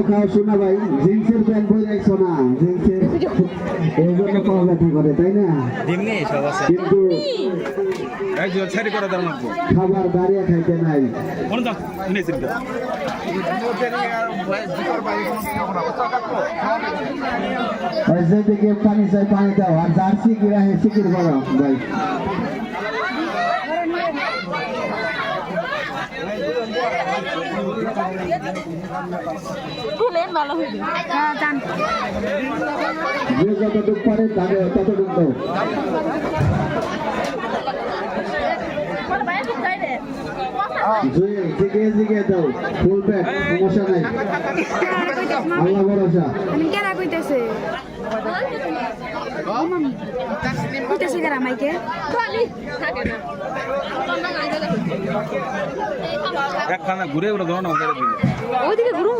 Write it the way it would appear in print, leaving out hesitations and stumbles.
খাও শোনা ভাই, জিন্সের প্যান্ট পরে যাইছো না, জিন্সের এই জন্য পাওয়া ব্যথা করে, তাই না? কিন্তু খাবার দাঁড়িয়ে খাইতে নাই। যেদিকে পানি চাই পানি দাও, আর জার্সি কিরা হে সিকির করো ভাই। যে যতটুক পারে তাকে ততটুক দাও। জিগে দাও, ফুল প্যাক, সমস্যা নাই, আল্লাহ ভরসা। আমি কেনা কইতেছে কইতেছে কেনা মাইকে একখানা ঘুরে ঘুরে ধরো না ওইদিকে ঘুরু